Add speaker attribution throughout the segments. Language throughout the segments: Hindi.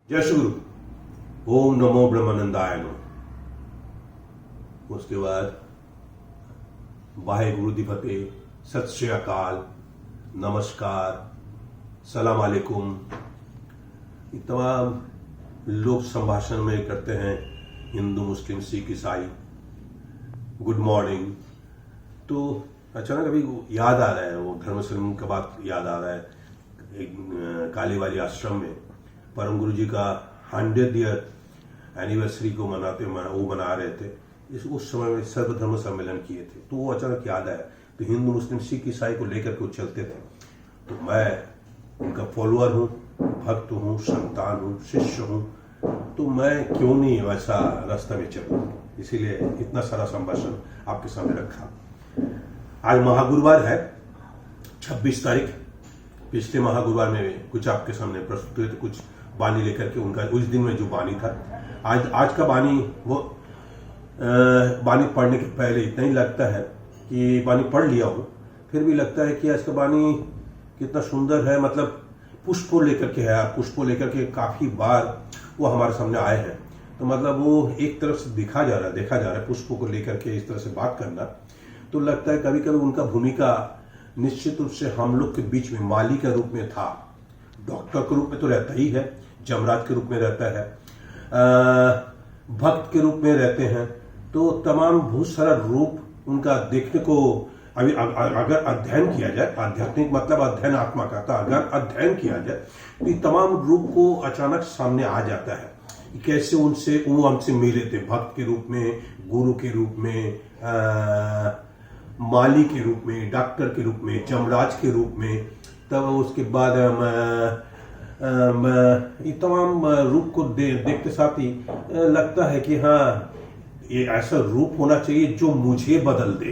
Speaker 1: जय श्री गुरु। ओम नमो ब्रह्मानंदाय नमः। उसके बाद वाहेगुरु दी फतेह, सत श्री अकाल, नमस्कार, सलाम अलैकुम। ये तमाम लोग संभाषण में करते हैं, हिंदू, मुस्लिम, सिख, ईसाई, गुड मॉर्निंग। तो अचानक अभी याद आ रहा है, वो धर्मश्रम का बात याद आ रहा है। एक कालीवाली आश्रम में परम गुरु जी का 100th ईयर एनिवर्सरी को वो मना रहे थे। उस समय में सर्वधर्म सम्मेलन किए थे, तो वो अचानक याद आया। तो हिंदू, मुस्लिम, सिख, ईसाई को लेकर के वो चलते थे। तो मैं उनका फॉलोअर हूँ, भक्त हूँ, संतान हूँ, शिष्य हूँ, तो मैं क्यों नहीं वैसा रास्ता में चलूँ। इसीलिए इतना सारा संभाषण आपके सामने रखा। आज महागुरुवार है, 26 तारीख। पिछले महागुरुवार में कुछ आपके सामने प्रस्तुत हुए थे, कुछ वाणी लेकर के उनका उस दिन में जो वाणी था। आज का वाणी वो वाणी पढ़ने के पहले इतना ही लगता है कि वाणी पढ़ लिया हूँ, फिर भी लगता है कि आज का वाणी कितना सुंदर है। मतलब पुष्पों लेकर के है, पुष्पों लेकर के काफी बार वो हमारे सामने आए हैं। तो मतलब वो एक तरफ से देखा जा रहा है पुष्पों को लेकर के इस तरह से बात करना। तो लगता है कभी कभी उनका भूमिका निश्चित रूप से हम लोग के बीच में माली का रूप में था। डॉक्टर के रूप में तो रहता ही है, जमराज के रूप में रहता है, भक्त के रूप में रहते हैं। तो तमाम बहुत सारा रूप उनका देखने को अभी अगर अध्ययन किया जाए, आध्यात्मिक मतलब अध्ययन आत्मा का था, अगर अध्ययन किया जाए तो ये तमाम रूप को अचानक सामने आ जाता है। कैसे वो हमसे मिले थे, भक्त के रूप में, गुरु के रूप में, माली के रूप में, डॉक्टर के रूप में, जमराज के रूप में। तब उसके बाद ये तमाम रूप को देखते साथ ही लगता है कि हाँ, ये ऐसा रूप होना चाहिए जो मुझे बदल दे।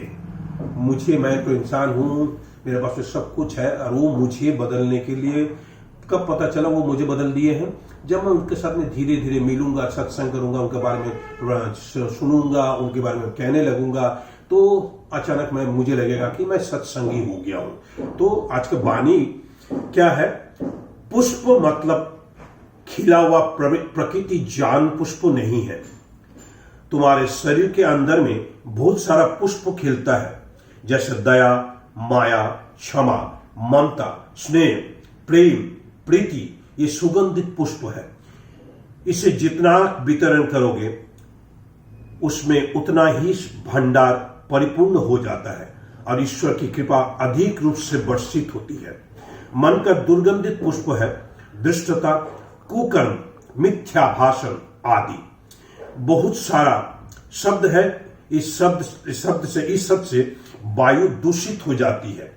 Speaker 1: मैं तो इंसान हूँ, मेरे पास में सब कुछ है, और वो मुझे बदलने के लिए कब पता चला वो मुझे बदल दिए हैं, जब मैं उनके साथ में धीरे धीरे मिलूंगा, सत्संग करूंगा, उनके बारे में सुनूंगा, उनके बारे में कहने लगूंगा, तो अचानक मुझे लगेगा कि मैं सत्संगी हो गया हूं। तो आज का वाणी क्या है? पुष्प मतलब खिला हुआ प्रकृति जान पुष्प नहीं है। तुम्हारे शरीर के अंदर में बहुत सारा पुष्प खिलता है, जैसे दया, माया, क्षमा, ममता, स्नेह, प्रेम, प्रीति। ये सुगंधित पुष्प है। इसे जितना वितरण करोगे उसमें उतना ही भंडार परिपूर्ण हो जाता है और ईश्वर की कृपा अधिक रूप से वर्षित होती है। मन का दुर्गंधित पुष्प है दुष्टता, कुकर्म, मिथ्या भाषण आदि। बहुत सारा शब्द है। इस शब्द से वायु दूषित हो जाती है।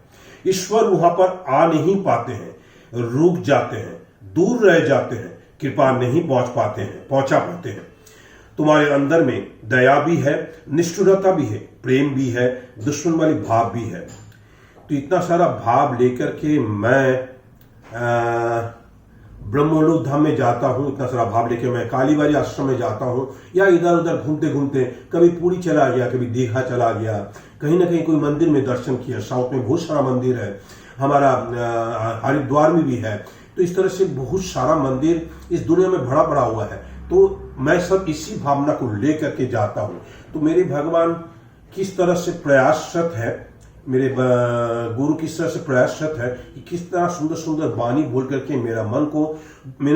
Speaker 1: ईश्वर वहां पर आ नहीं पाते हैं, रुक जाते हैं, दूर रह जाते हैं, कृपा नहीं पहुंचा पाते हैं। तुम्हारे अंदर में दया भी है, निष्ठुरता भी है, प्रेम भी है, दुश्मन वाली भाव भी है। तो इतना सारा भाव लेकर के मैं ब्रह्मलोक धाम में जाता हूं, इतना सारा भाव लेकर मैं कालीवाली आश्रम में जाता हूं, या इधर उधर घूमते घूमते कभी पुरी चला गया, कभी दीघा चला गया, कहीं ना कहीं कोई मंदिर में दर्शन किया। साउथ में बहुत सारा मंदिर है, हमारा हरिद्वार में भी है। तो इस तरह से बहुत सारा मंदिर इस दुनिया में भरा पड़ा हुआ है। तो मैं सब इसी भावना को लेकर के जाता हूं। तो मेरे भगवान किस तरह से प्रयासरत है, मेरे गुरु किस तरह से प्रयासरत है कि किस तरह सुंदर सुंदर वाणी बोल करके मेरे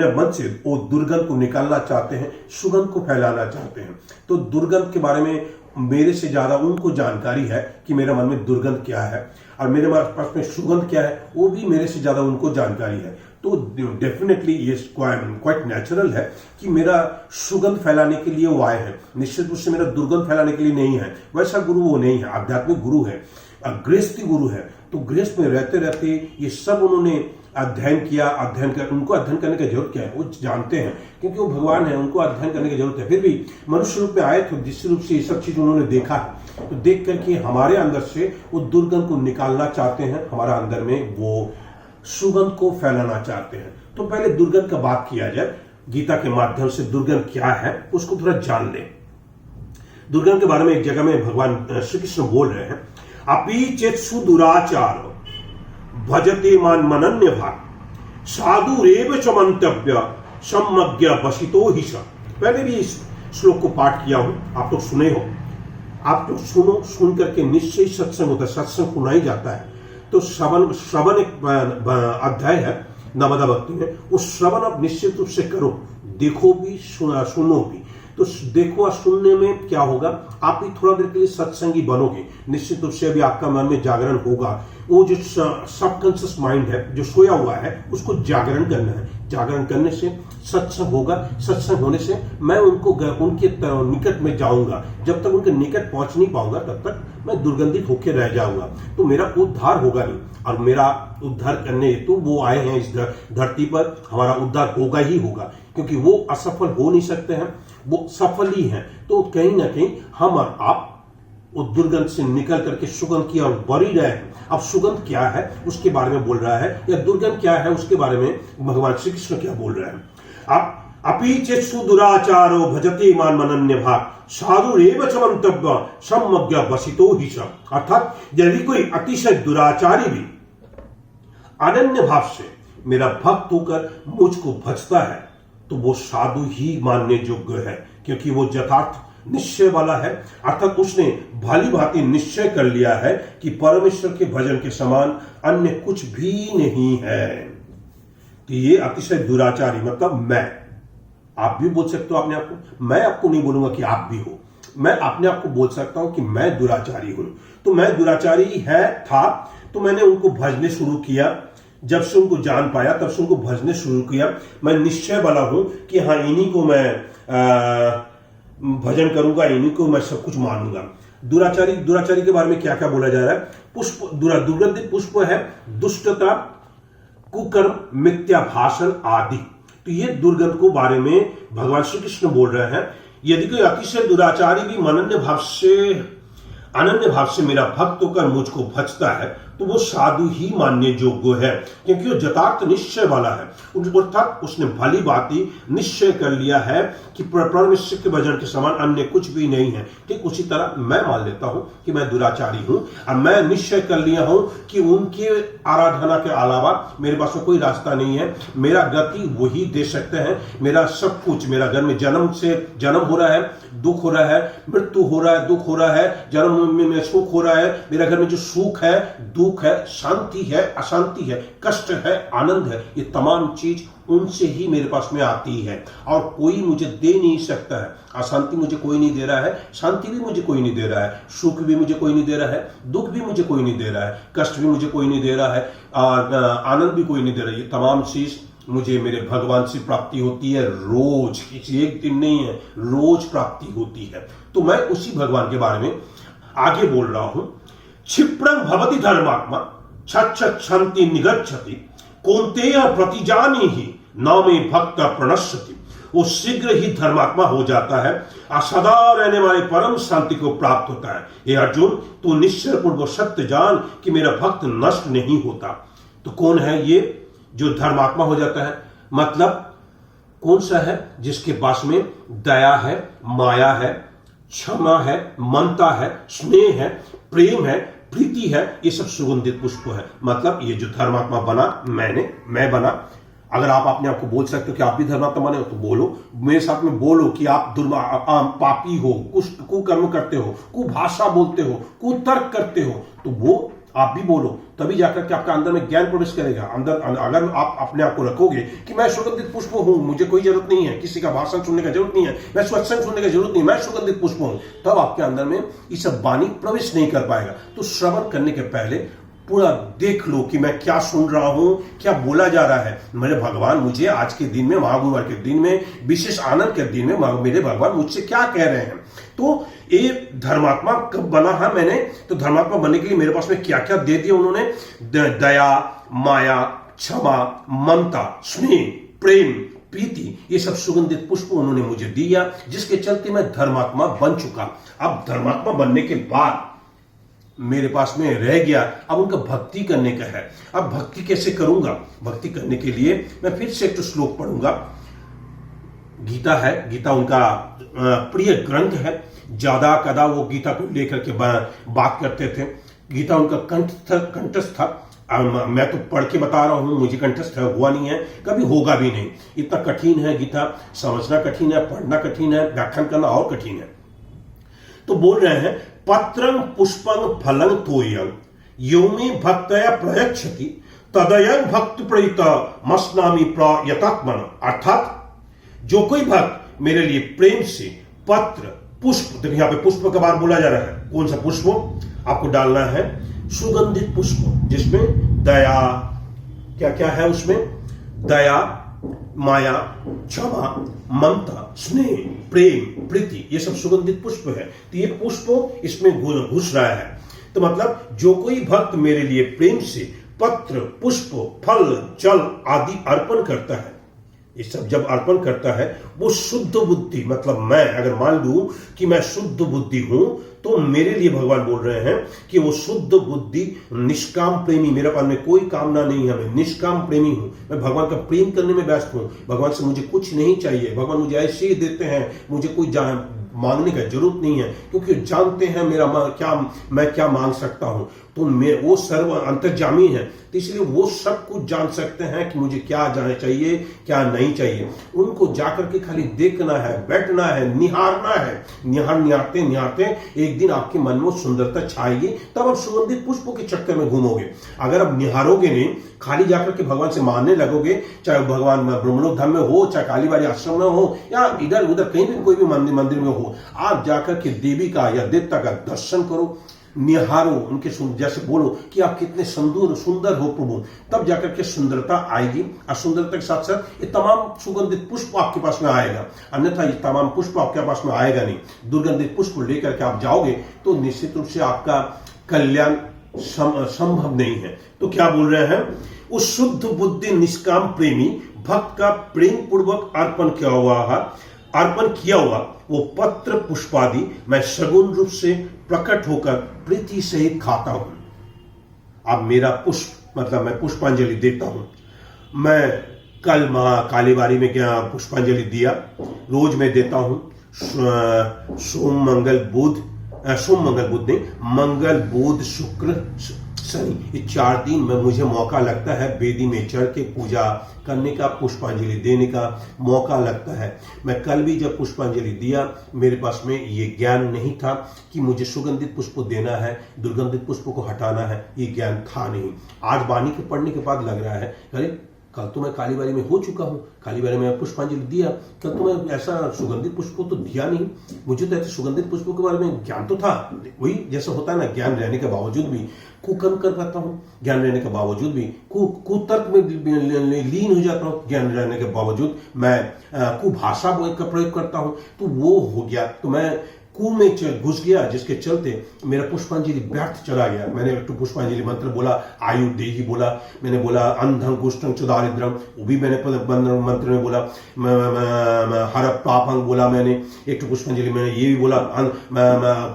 Speaker 1: मन से वो दुर्गंध को निकालना चाहते हैं, सुगंध को फैलाना चाहते हैं। तो दुर्गंध के बारे में मेरे से ज्यादा उनको जानकारी है कि मेरे मन में दुर्गंध क्या है, और मेरे पास में सुगंध क्या है वो भी मेरे से ज्यादा उनको जानकारी है। तो डेफिनेटली ये क्वाइट नेचुरल है कि मेरा सुगंध फैलाने के लिए वो आए हैं। निश्चित रूप से मेरा दुर्गंध फैलाने के लिए नहीं है। वैसा गुरु वो नहीं है, आध्यात्मिक गुरु है, गृहस्थी गुरु है। तो गृहस्थ में रहते रहते ये सब उन्होंने अध्ययन किया। उनको अध्ययन करने की जरूरत क्या है, वो जानते हैं, क्योंकि वो भगवान है, उनको अध्ययन करने की जरूरत है। फिर भी मनुष्य रूप में आए तो जिस रूप से ये सब चीज उन्होंने देखा है, तो देख करके हमारे अंदर से वो दुर्गंध को निकालना चाहते हैं, हमारा अंदर में वो सुगंध को फैलाना चाहते हैं। तो पहले दुर्गंध का बात किया जाए, गीता के माध्यम से दुर्गंध क्या है उसको थोड़ा जान लें। दुर्गंध के बारे में एक जगह में भगवान श्री कृष्ण बोल रहे हैं, अपि चेत सुदुराचार भजते मान मनन्य भाग साधुरेव च मंतव्य सम्यग् वसितो हि स। पहले भी इस श्लोक को पाठ किया हूं, आप लोग सुने हो। आप लोग सुनो, सुन करके निश्चय सत्संग होता है, सत्संग सुनाई जाता है। तो श्रवण एक अध्याय है नवदा भक्ति में, उस श्रवण आप निश्चित रूप से करो, देखो भी सुनो भी। तो देखो और सुनने में क्या होगा, आप भी थोड़ा देर के लिए सत्संगी बनोगे, निश्चित रूप से अभी आपका मन में जागरण होगा। वो जो सबकॉन्शियस माइंड है जो सोया हुआ है उसको जागरण करना है। जागरण करने से सत्संग होगा, सत्संग होने से मैं उनके निकट में जाऊंगा। जब तक उनके निकट पहुंच नहीं पाऊंगा तब तक मैं दुर्गंधित होकर रह जाऊंगा, तो मेरा उद्धार होगा नहीं। और मेरा उद्धार करने हेतु वो आए हैं इस धरती पर, हमारा उद्धार होगा ही होगा, क्योंकि वो असफल हो नहीं सकते हैं, वो सफल ही हैं। तो कहीं ना कहीं हम और आप उस दुर्गंध से निकल करके सुगंध की ओर बढ़ रहे हैं। अब सुगंध क्या है उसके बारे में बोल रहा है, या दुर्गंध क्या है उसके बारे में भगवान श्री कृष्ण क्या बोल रहे हैं। अब अपि चेत्सु दुराचारो भजते मान मनन्य भाग साधुरेव च मंतव्य सम्यग् वसितो हि स। अर्थात यदि कोई अतिशय दुराचारी भी अनन्य भाव से मेरा भक्त होकर मुझको भजता है तो वो साधु ही मानने योग्य है, क्योंकि वो यथार्थ निश्चय वाला है। अर्थात उसने भली भांति निश्चय कर लिया है कि परमेश्वर के भजन के समान अन्य कुछ भी नहीं है। तो ये अतिशय दुराचारी मतलब मैं, आप भी बोल सकते हो अपने आप को, मैं आपको नहीं बोलूंगा कि आप भी हो, मैं अपने आप को बोल सकता हूं कि मैं दुराचारी हूं। तो मैं दुराचारी है था, तो मैंने उनको भजने शुरू किया। जब से उनको जान पाया तब से उनको भजने शुरू किया। मैं निश्चय वाला हूं कि हाँ इन्हीं को मैं भजन करूंगा, इन्हीं को मैं सब कुछ मानूंगा। दुराचारी के बारे में क्या क्या बोला जा रहा है। पुष्प दुर्गंधित पुष्प है दुष्टता, कुकर्म, मिथ्या भाषण आदि। तो ये दुर्गंध को बारे में भगवान श्री कृष्ण बोल रहे हैं। यदि कोई अतिशय दुराचारी भी अनन्य भाव से मेरा भक्त होकर मुझको भजता है तो वो साधु ही मानने योग्य है, क्योंकि वो यथार्थ निश्चय वाला है। अर्थात उसने भली भांति निश्चय कर लिया है कि परमेश्वर के भजन के समान अन्य कुछ भी नहीं है। ठीक उसी तरह मैं मान लेता हूं कि मैं दुराचारी हूं, और मैं निश्चय कर लिया हूं कि उनके आराधना के अलावा मेरे पास में कोई रास्ता नहीं है। मेरा गति वही दे सकते हैं। मेरा सब कुछ, मेरा घर में जन्म हो रहा है, दुख हो रहा है, मृत्यु हो रहा है, दुख हो रहा है, जन्म में सुख हो रहा है। मेरा घर में जो सुख है, दुख है, शांति है, अशांति है, कष्ट है, आनंद है, ये तमाम चीज उनसे ही मेरे पास में आती है, और कोई मुझे दे नहीं सकता है। अशांति मुझे कोई नहीं दे रहा है, शांति भी मुझे कोई नहीं दे रहा है, सुख भी मुझे कोई नहीं दे रहा है, दुख भी मुझे कोई नहीं दे रहा है, कष्ट भी मुझे कोई नहीं दे रहा है, और आनंद भी कोई नहीं दे रहा है। ये तमाम चीज मुझे मेरे भगवान से प्राप्ति होती है रोज, किसी एक दिन नहीं है, रोज प्राप्ति होती है। तो मैं उसी भगवान के बारे में आगे बोल रहा हूं। क्षिप्रं भवति धर्मात्मा छच्छन्ति निगच्छति कौन्तेय प्रतिजानी ही न मे भक्त प्रणश्यति। वो शीघ्र ही धर्मात्मा हो जाता है और सदा रहने वाले परम शांति को प्राप्त होता है। ये अर्जुन, तू निश्चय पूर्वक सत्य जान कि मेरा भक्त नष्ट नहीं होता। तो कौन है ये जो धर्मात्मा हो जाता है? मतलब कौन सा है? जिसके पास में दया है, माया है, क्षमा है, ममता है, स्नेह है, प्रेम है, प्रीति है, ये सब सुगंधित पुष्प है। मतलब ये जो धर्मात्मा बना, मैं बना। अगर आप अपने आप को बोल सकते हो कि आप भी धर्मात्मा बने हो तो बोलो, मेरे साथ में बोलो कि आप पापी हो, कुकर्म करते हो, कुभाषा बोलते हो, कुतर्क करते हो, तो वो आप भी बोलो, तभी जाकर के आपका अंदर में ज्ञान प्रवेश करेगा। अंदर अगर आप अपने आप को रखोगे कि मैं सुगंधित पुष्प हूं, मुझे कोई जरूरत नहीं है, किसी का भाषण सुनने का जरूरत नहीं है, मैं सत्संग सुनने का जरूरत नहीं, मैं सुगंधित पुष्प हूं, तब आपके अंदर में ये सब वाणी प्रवेश नहीं कर पाएगा। तो श्रवण करने के पहले पूरा देख लो कि मैं क्या सुन रहा हूं, क्या बोला जा रहा है। मेरे भगवान मुझे आज के दिन में, महागुरुवार के दिन में, विशेष आनंद के दिन में मेरे भगवान मुझसे क्या कह रहे हैं। तो ये धर्मात्मा कब बना है मैंने? तो धर्मात्मा बनने के लिए मेरे पास में क्या क्या दे दिया उन्होंने? दया, माया, क्षमा, ममता, स्नेह, प्रेम, प्रीति, ये सब सुगंधित पुष्प उन्होंने मुझे दिया, जिसके चलते मैं धर्मात्मा बन चुका। अब धर्मात्मा बनने के बाद मेरे पास में रह गया अब उनका भक्ति करने का है। अब भक्ति कैसे करूंगा? भक्ति करने के लिए मैं फिर से एक श्लोक पढ़ूंगा। गीता है, गीता उनका प्रिय ग्रंथ है। ज्यादा कदा वो गीता को लेकर के बात करते थे। गीता उनका कंठस्थ था, मैं तो पढ़ के बता रहा हूं, मुझे कंठस्थ हुआ नहीं है, कभी होगा भी नहीं। इतना कठिन है गीता, समझना कठिन है, पढ़ना कठिन है, व्याख्यान करना और कठिन है। तो बोल रहे हैं पत्रं पुष्पं फलं तोयं यो मे भक्तया प्रयच्छति तदयं भक्त प्रीत मस्नामि प्रयतात्मन। अर्थात जो कोई भक्त मेरे लिए प्रेम से पत्र पुष्प, देखिए यहां पे पुष्प का बार बोला जा रहा है, कौन सा पुष्प आपको डालना है? सुगंधित पुष्प, जिसमें दया, क्या क्या है उसमें? दया, माया, क्षमा, ममता, स्नेह, प्रेम, प्रीति, ये सब सुगंधित पुष्प है। तो ये पुष्प इसमें घुस रहा है। तो मतलब जो कोई भक्त मेरे लिए प्रेम से पत्र, पुष्प, फल, जल आदि अर्पण करता है, ये सब जब अर्पण करता है, वो शुद्ध बुद्धि, मतलब मैं अगर मान लूं कि मैं शुद्ध बुद्धि हूं, तो मेरे लिए भगवान बोल रहे हैं कि वो शुद्ध बुद्धि निष्काम प्रेमी, मेरे पास में कोई कामना नहीं है, मैं निष्काम प्रेमी हूं, मैं भगवान का प्रेम करने में व्यस्त हूं, भगवान से मुझे कुछ नहीं चाहिए, भगवान मुझे ऐसे ही देते हैं, मुझे कोई मांगने का जरूरत नहीं है, क्योंकि जानते हैं मैं क्या मांग सकता हूं। तो मैं, वो सर्व अंतर्जामी है, तो इसलिए वो सब कुछ जान सकते हैं कि मुझे क्या जाना चाहिए, क्या नहीं चाहिए। उनको जाकर के खाली देखना है, बैठना है, निहारना है। निहारते निहारते एक दिन आपके मन में सुंदरता छाएगी, तब आप सुगंधित पुष्पों के चक्कर में घूमोगे। अगर आप निहारोगे नहीं, खाली जाकर के भगवान से मानने लगोगे, चाहे भगवान ब्रह्मलोक धाम में हो, चाहे कालीबाड़ी आश्रम में हो, या इधर उधर कहीं भी कोई भी मंदिर में हो, आप जाकर के देवी का या देवता का दर्शन करो, निहारो, उनके जैसे बोलो कि आप कितने सुंदर हो प्रभु, तब जाकर के सुंदरता आएगी। और सुंदरता के साथ साथ ये तमाम सुगंधित पुष्प आपके पास में आएगा, अन्यथा ये तमाम पुष्प आपके पास में आएगा नहीं। दुर्गंधित पुष्प लेकर के आप जाओगे तो निश्चित रूप से आपका कल्याण संभव नहीं है। तो क्या बोल रहे हैं? उस शुद्ध बुद्धि निष्काम प्रेमी भक्त का प्रेम पूर्वक अर्पण किया हुआ वो पत्र पुष्पादि मैं सगुण रूप से प्रकट होकर प्रीति सहित खाता हूं। अब मेरा पुष्प, मतलब मैं पुष्पांजलि देता हूं। मैं कल कालीबाड़ी में क्या पुष्पांजलि दिया, रोज मैं देता हूं। सोम मंगल बुध नहीं, मंगल बुध शुक्र शनि, ये 4 दिन में मुझे मौका लगता है वेदी में चढ़ के पूजा करने का, पुष्पांजलि देने का मौका लगता है। मैं कल भी जब पुष्पांजलि दिया, मेरे पास में ये ज्ञान नहीं था कि मुझे सुगंधित पुष्प देना है, दुर्गंधित पुष्प को हटाना है, ये ज्ञान था नहीं। आज वाणी के पढ़ने के बाद लग रहा है, अरे कल तो मैं कालीबाड़ी में हो चुका हूँ, कालीबाड़ी में पुष्पांजलि दिया, कल तो मैं ऐसा सुगंधित पुष्प तो दिया नहीं, मुझे तो ऐसे सुगंधित पुष्पों के बारे में ज्ञान तो था। वही जैसा होता है ना, ज्ञान रहने के बावजूद भी कुकर्म कर पाता हूँ, ज्ञान रहने के बावजूद भी कुतर्क में लीन हो जाता हूँ, ज्ञान रहने के बावजूद मैं कुभाषा का प्रयोग करता हूँ, तो वो हो गया। तो मैं कुएं में घुस गया, जिसके चलते मेरा पुष्पांजलि व्यर्थ चला गया। मैंने एक पुष्पांजलि मंत्र बोला, आयु देही बोला, मैंने बोला अंधं कुष्ठं च दारिद्र्यं, वो भी मैंने मंत्र में बोला। हर पापं बोला मैंने, एक पुष्पांजलि मैंने ये भी बोला,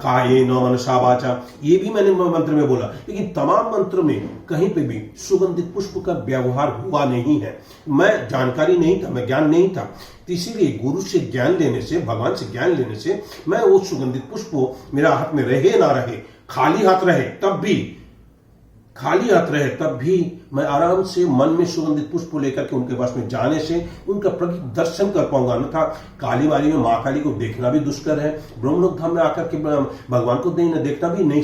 Speaker 1: काये न मनसा वाचा, ये भी मैंने मंत्र में बोला। लेकिन तमाम मंत्र में कहीं पे भी सुगंधित पुष्प का व्यवहार हुआ नहीं है। मैं जानकारी नहीं था, मैं ज्ञान नहीं था, इसीलिए गुरु से ज्ञान लेने से, भगवान से ज्ञान लेने से मैं वो सुगंधित पुष्प मेरा हाथ में रहे ना रहे, खाली हाथ रहे तब भी मैं आराम से मन में सुगंधित पुष्प लेकर के उनके पास में जाने से उनका प्रकृति दर्शन कर पाऊंगा। अन्यथा कालीबाड़ी में माँ काली को देखना भी दुष्कर है, ब्रह्मलोक धाम में आकर के भगवान को देखना भी नहीं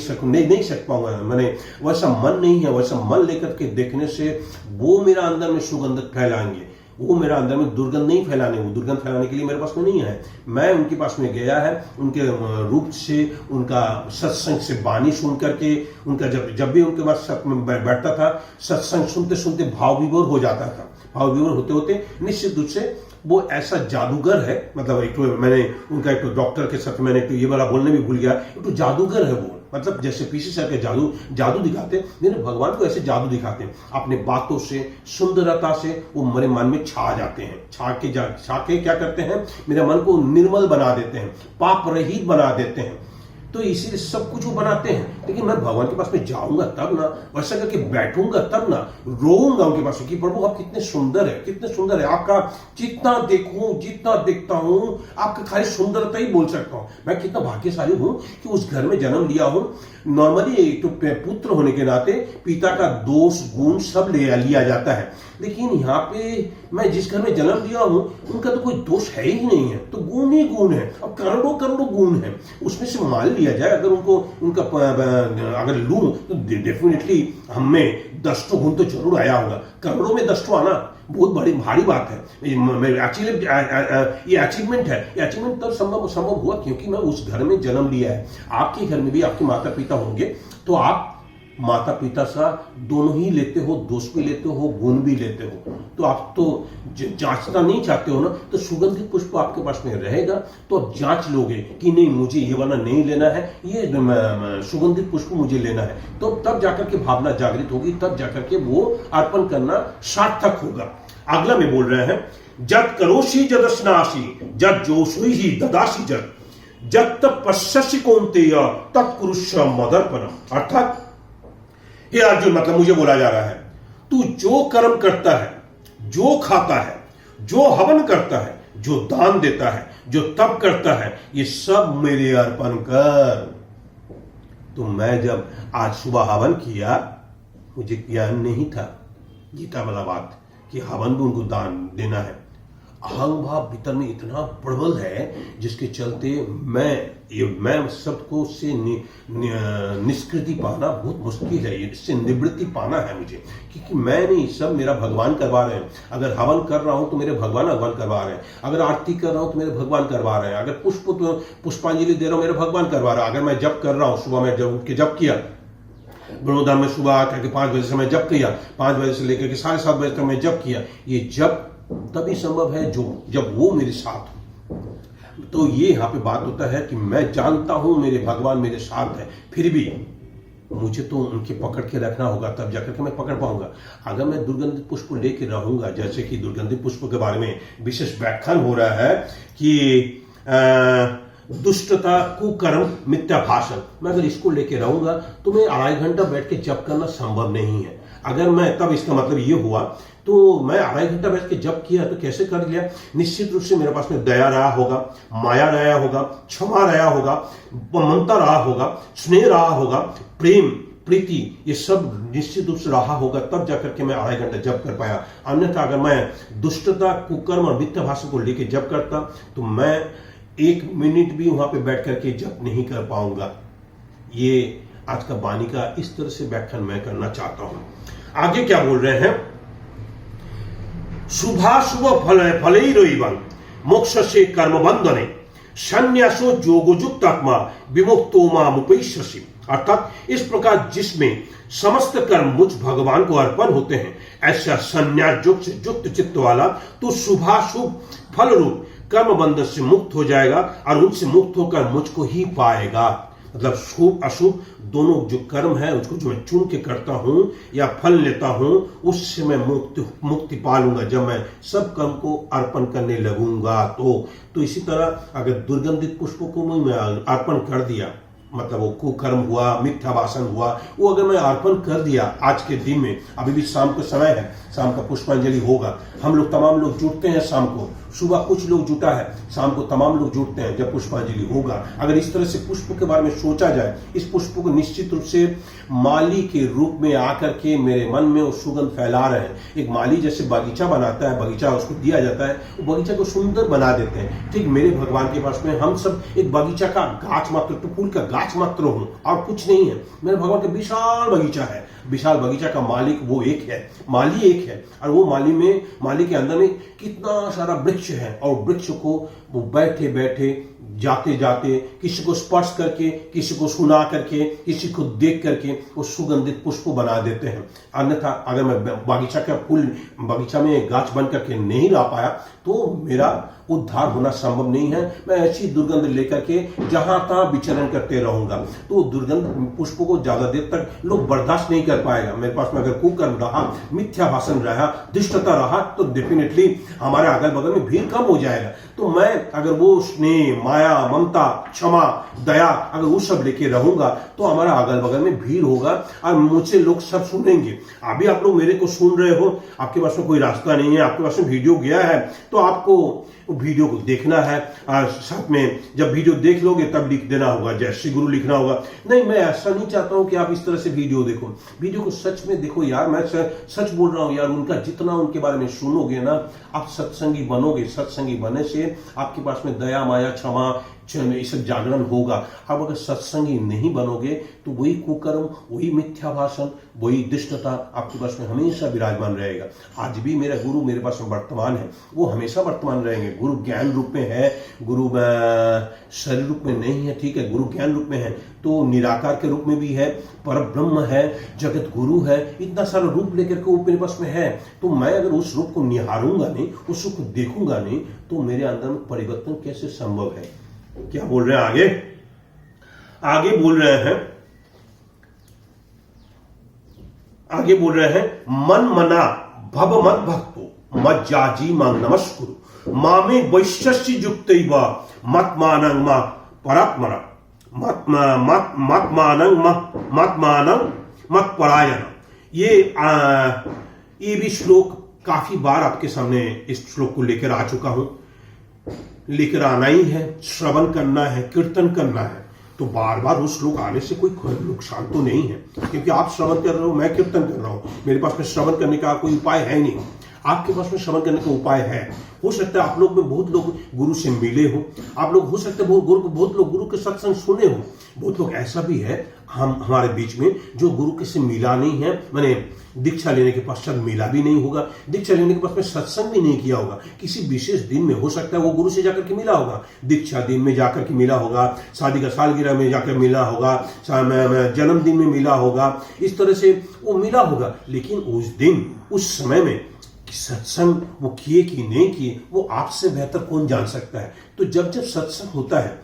Speaker 1: सक पाऊंगा। मैंने वैसा मन नहीं है, वैसा मन लेकर के देखने से वो मेरा अंदर में सुगंध फैलाएंगे, वो मेरा अंदर में दुर्गंध नहीं फैलाने, वो दुर्गंध फैलाने के लिए मेरे पास में नहीं है। मैं उनके पास में गया है, उनके रूप से, उनका सत्संग से वाणी सुन करके, उनका जब भी उनके पास में बैठता था, सत्संग सुनते सुनते भाव विभोर हो जाता था। भाव विभोर होते होते निश्चित रूप से वो ऐसा जादूगर है, मतलब मैंने उनका एक डॉक्टर के साथ मैंने ये वाला बोलने भी भूल गया, एक जादूगर है वो, मतलब जैसे पीसी सर के जादू दिखाते, मेरे भगवान को ऐसे जादू दिखाते हैं। अपने बातों से, सुंदरता से वो मेरे मन में छा जाते हैं। छा के क्या करते हैं, मेरे मन को निर्मल बना देते हैं, पाप रहित बना देते हैं। तो इसीलिए सब कुछ वो बनाते हैं। लेकिन मैं भगवान के पास में जाऊंगा तब ना, वैसा करके बैठूंगा तब ना, रोऊंगा उनके पास कि प्रभु आप कितने सुंदर है, कितने सुंदर है, आपका जितना देखूं, जितना देखता हूं, आपका खाली सुंदरता ही बोल सकता हूं। मैं कितना भाग्यशाली हूं कि उस घर में जन्म लिया हूं। नॉर्मली तो पुत्र होने के नाते पिता का दोष गुण सब लिया जाता है, लेकिन यहाँ पे मैं जिस घर में जन्म लिया हूं उनका तो कोई दोष है ही नहीं है, तो गुण ही गुण है। अब करोड़ों करोड़ों गुण है, उसमें से मान लिया जाए अगर उनको उनका अगर लूं तो डेफिनेटली हमें 10 गुण तो जरूर आया होगा। करोड़ों में 10 आना बहुत बड़ी भारी बात है। ये अचीवमेंट है। ये अचीवमेंट तब संभव हुआ क्योंकि मैं उस घर में जन्म लिया है। आपके घर में भी आपके माता पिता होंगे, तो आप माता पिता सा दोनों ही लेते हो, दोष भी लेते हो, गुण भी लेते हो। तो आप तो जांचना नहीं चाहते हो ना, तो सुगंधित पुष्प आपके पास में रहेगा तो आप जांच लोगे कि नहीं मुझे ये वाला नहीं लेना है, ये सुगंधित पुष्प मुझे लेना है। तो तब जाकर के भावना जागृत होगी, तब जाकर के वो अर्पण करना सार्थक होगा। अगला में बोल रहे हैं, जत करोषि जदस्नासी जत जोशुई ही ददासी जत तपस्यसि कौन्तेय तत्कुरुष्व मदर्पणम। अर्थात हे अर्जुन, मतलब मुझे बोला जा रहा है, तू जो कर्म करता है, जो खाता है, जो हवन करता है, जो दान देता है, जो तप करता है, ये सब मेरे अर्पण कर। तो मैं जब आज सुबह हवन किया, मुझे ज्ञान नहीं था गीता वाला बात कि हवन भी उनको दान देना है। अहम भाव भीतर में इतना प्रबल है जिसके चलते मैं सबको से निष्कृति पाना बहुत मुश्किल है। इससे निवृत्ति पाना है मुझे, क्योंकि मैं नहीं, सब मेरा भगवान करवा रहे हैं। अगर हवन कर रहा हूं तो मेरे भगवान हवन करवा रहे हैं, अगर आरती कर रहा हूं तो मेरे भगवान करवा रहे हैं, अगर पुष्पांजलि दे रहा हूं मेरे भगवान करवा रहा है, अगर मैं जप कर रहा हूं, सुबह में जब उठ के जप किया, ब्रह्मधाम में सुबह आकर के 5 बजे से मैं जप किया, 5 बजे से लेकर के 7:30 बजे तक मैं जप किया। ये जप तभी संभव है जब वो मेरे साथ हो। तो ये यहाँ पे बात होता है कि मैं जानता हूं मेरे भगवान मेरे साथ है, फिर भी मुझे तो उनके पकड़ के रखना होगा, तब जाकर के मैं पकड़ पाऊंगा। अगर मैं दुर्गंधित पुष्प लेके रहूंगा, जैसे कि दुर्गंधित पुष्प के बारे में विशेष व्याख्यान हो रहा है कि दुष्टता, कुकर्म, मिथ्या भाषण, मैं अगर इसको लेके रहूंगा तो मैं 2.5 घंटा बैठ के जप करना संभव नहीं है। अगर मैं, तब इसका मतलब ये हुआ, तो मैं 2.5 घंटा बैठ के जप किया तो कैसे कर लिया? निश्चित रूप से मेरे पास में दया रहा होगा, माया रहा होगा, क्षमा रहा होगा, ममता रहा होगा, स्नेह रहा होगा, प्रेम, प्रीति, ये सब निश्चित रूप से रहा होगा, तब जाकर के मैं 2.5 घंटा जप कर पाया। अन्यथा अगर मैं दुष्टता, कुकर्म और मिथ्या भाषण को लेकर जप करता तो मैं 1 मिनट भी वहां पे बैठ करके जप नहीं कर पाऊंगा। ये आज का वाणी का इस तरह से व्याख्यान मैं करना चाहता हूं। आगे क्या बोल रहे हैं? शुभाशुभ फलैरैवं मोक्षसे कर्म बंधने संन्यासो योगयुक्त आत्मा विमुक्तो मामुपैष्यसि। अर्थात इस प्रकार जिसमें समस्त कर्म मुझ भगवान को अर्पण होते हैं, ऐसा संन्यास योग से युक्त चित्त वाला तो शुभाशुभ फल रूप कर्म बंधन से मुक्त हो जाएगा और उनसे मुक्त होकर मुझको ही पाएगा। मतलब शुभ अशुभ दोनों जो कर्म है उसको जो मैं चुन के करता हूं या फल लेता हूं, उससे मैं मुक्ति पा लूंगा जब मैं सब कर्म को अर्पण करने लगूंगा। तो इसी तरह अगर दुर्गंधित पुष्पों को मैं अर्पण कर दिया, मतलब वो कुकर्म हुआ, मिथ्या भाषण हुआ, वो अगर मैं अर्पण कर दिया आज के दिन में, अभी भी शाम को समय है, शाम का पुष्पांजलि होगा, हम लोग तमाम लोग जुटते हैं शाम को, सुबह कुछ लोग जुटा है, शाम को तमाम लोग जुटते हैं जब पुष्पांजलि होगा। अगर इस तरह से पुष्प के बारे में सोचा जाए, इस पुष्प को निश्चित रूप से माली के रूप में आकर के मेरे मन में वो सुगंध फैला रहे हैं। एक माली जैसे बगीचा बनाता है, बगीचा उसको दिया जाता है, वो बगीचा को सुंदर बना देते हैं। ठीक मेरे भगवान के पास में हम सब एक बगीचा का गाछ मात्र, तो फूल का गाछ मात्र हूं और कुछ नहीं है। मेरे भगवान का विशाल बगीचा है, विशाल बगीचा का मालिक वो एक है, माली एक है, और वो माली के अंदर में कितना सारा वृक्ष है, और वृक्ष को वो बैठे बैठे जाते जाते किसी को स्पर्श करके, किसी को सुना करके, किसी को देख करके वो सुगंधित पुष्प बना देते हैं। अन्यथा अगर मैं बगीचा का फूल बगीचा में गाछ बन करके नहीं ला पाया तो मेरा उद्धार होना संभव नहीं है। मैं ऐसी दुर्गंध लेकर के जहां तहां विचरण करते रहूंगा, तो दुर्गंध पुष्पों को ज्यादा देर तक लोग बर्दाश्त नहीं कर पाएगा। मेरे पास में अगर कुकर्म रहा, मिथ्या भाषण रहा, दुष्टता रहा, तो डेफिनेटली हमारे अगल बगल में भीड़ कम हो जाएगा। तो मैं अगर वो स्नेह, माया, ममता, क्षमा, दया अगर वो सब लेके रहूंगा तो हमारा अगल बगल में भीड़ होगा और मुझसे लोग सब सुनेंगे। अभी आप लोग मेरे को सुन रहे हो, आपके पास में कोई रास्ता नहीं है, आपके पास में वीडियो गया है तो आपको वीडियो को देखना है और साथ में जब वीडियो देख लोगे तब लिख देना होगा, जय श्री गुरु लिखना होगा। नहीं, मैं ऐसा नहीं चाहता हूं कि आप इस तरह से वीडियो देखो, वीडियो को सच में देखो यार। मैं सच बोल रहा हूं यार, उनका जितना उनके बारे में सुनोगे ना आप सत्संगी बनोगे। सत्संगी बनने से आपके पास में दया, माया, क्षमा इस जागरण होगा। अब अगर सत्संगी नहीं बनोगे तो वही कुकर्म, वही मिथ्या भाषण, वही दुष्टता आपके पास में हमेशा विराजमान रहेगा। आज भी मेरा गुरु मेरे पास में वर्तमान है, वो हमेशा वर्तमान रहेंगे। गुरु ज्ञान रूप में है, गुरु शरीर रूप में नहीं है, ठीक है, गुरु ज्ञान रूप में है तो निराकार के रूप में भी है, पर ब्रह्म है, जगत गुरु है, इतना सारा रूप लेकर के वो मेरे पास में है। तो मैं अगर उस रूप को निहारूंगा नहीं, उस रूप को देखूंगा नहीं तो मेरे अंदर में परिवर्तन कैसे संभव है। क्या बोल रहे हैं आगे? आगे बोल रहे हैं मन मना भव मत भक्तो मत जाजी मांग नमस्कुरु मामे वैश्यस्य युक्त मत मानंग मा परात्मरा मत मानंग मत परायण। ये भी श्लोक काफी बार आपके सामने इस श्लोक को लेकर आ चुका हूं। लेकर आना ही है, श्रवण करना है, कीर्तन करना है, तो बार बार उस श्लोक आने से कोई नुकसान तो नहीं है, क्योंकि आप श्रवण कर रहे हो, मैं कीर्तन कर रहा हूं, मेरे पास में श्रवण करने का कोई उपाय है नहीं। आपके पास में श्रवण करने का उपाय है। हो सकता है आप लोग में बहुत लोग गुरु से मिले हो, आप लोग हो सकता है बहुत लोग गुरु के सत्संग सुने हो। बहुत लोग ऐसा भी है हमारे बीच में जो गुरु के से मिला नहीं है, मैंने दीक्षा लेने के पश्चात मिला भी नहीं होगा, दीक्षा लेने के पश्चात सत्संग भी नहीं किया होगा। किसी विशेष दिन में हो सकता है वो गुरु से जाकर के मिला होगा, दीक्षा दिन में जाकर के मिला होगा, शादी का सालगिरह में जाकर मिला होगा, जन्मदिन में मिला होगा, इस तरह से वो मिला होगा। लेकिन उस दिन उस समय में सत्संग वो किए कि नहीं किए वो आपसे बेहतर कौन जान सकता है। तो जब सत्संग होता है,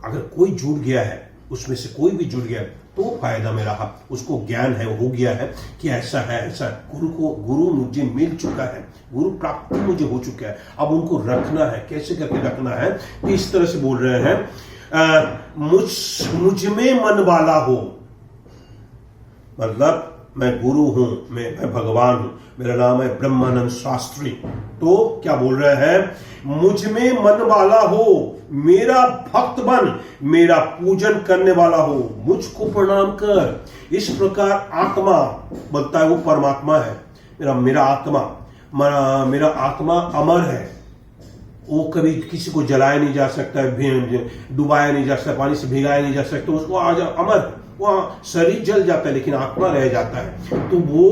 Speaker 1: अगर कोई जुड़ गया है, उसमें से कोई भी जुड़ गया तो फायदा में रहा, उसको ज्ञान है, हो गया है कि ऐसा है, ऐसा गुरु मुझे मिल चुका है, गुरु प्राप्ति मुझे हो चुका है। अब उनको रखना है, कैसे करके रखना है, तो इस तरह से बोल रहे हैं मुझ में मन वाला हो, मतलब मैं गुरु हूं, मैं भगवान हूं, मेरा नाम है ब्रह्मानंद शास्त्री। तो क्या बोल रहे हैं, मुझ में मन वाला हो, मेरा भक्त बन, मेरा पूजन करने वाला हो, मुझको प्रणाम कर। इस प्रकार आत्मा बोलता है वो परमात्मा है, मेरा आत्मा अमर है, वो कभी किसी को जलाया नहीं जा सकता, डुबाया नहीं जा सकता, पानी से भिगाया नहीं जा सकता, उसको आज अमर, वहां शरीर जल जाता है लेकिन आत्मा रह जाता है। तो वो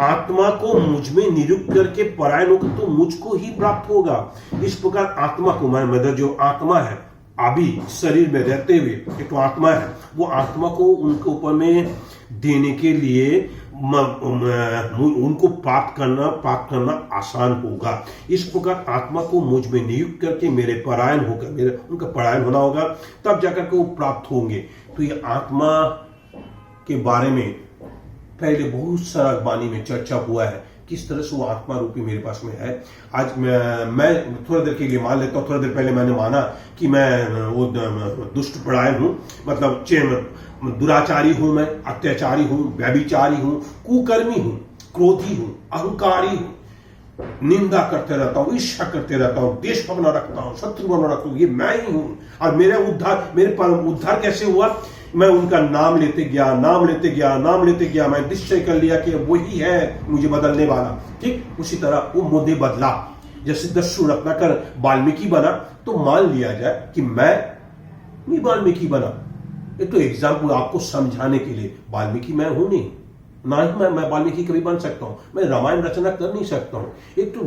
Speaker 1: आत्मा को मुझ में निरुक्त करके परायण होकर तो मुझको ही प्राप्त होगा। इस प्रकार आत्मा को, मतलब जो आत्मा है अभी शरीर में रहते हुए एक तो आत्मा है, वो आत्मा को उनके ऊपर में देने के लिए उनको प्राप्त करना आसान होगा। इस प्रकार आत्मा को मुझ में नियुक्त करके मेरे परायण होकर उनका परायण होना होगा, तब जाकर के वो प्राप्त होंगे। तो ये आत्मा के बारे में पहले बहुत सारा वाणी में चर्चा हुआ है, किस तरह से वो आत्मा रूपी मेरे पास में है। आज मैं थोड़ा देर के लिए मान लेता हूँ, थोड़ा देर पहले मैंने माना कि मैं वो दुष्ट परायण हूँ, मतलब दुराचारी हूं, मैं अत्याचारी हूं, व्यभिचारी हूं, कुकर्मी हूं, क्रोधी हूं, अहंकारी हूं, निंदा करते रहता हूं, ईर्ष्या करते रहता हूं, देश भावना रखता हूं, शत्रु भावना रखता हूं, ये मैं ही हूं। और मेरे उद्धार कैसे हुआ, मैं उनका नाम लेते गया, मैं निश्चय कर लिया कि वही है मुझे बदलने वाला। ठीक उसी तरह वो मुझे बदला। जैसे दस्यु रत्नाकर वाल्मीकि बना तो मान लिया जाए कि मैं वाल्मीकि बना। ये तो एग्जाम्पल आपको समझाने के लिए, वाल्मीकि मैं हूं नहीं, ना ही मैं वाल्मीकि कभी बन सकता हूं, मैं रामायण रचना कर नहीं सकता हूं। एक तो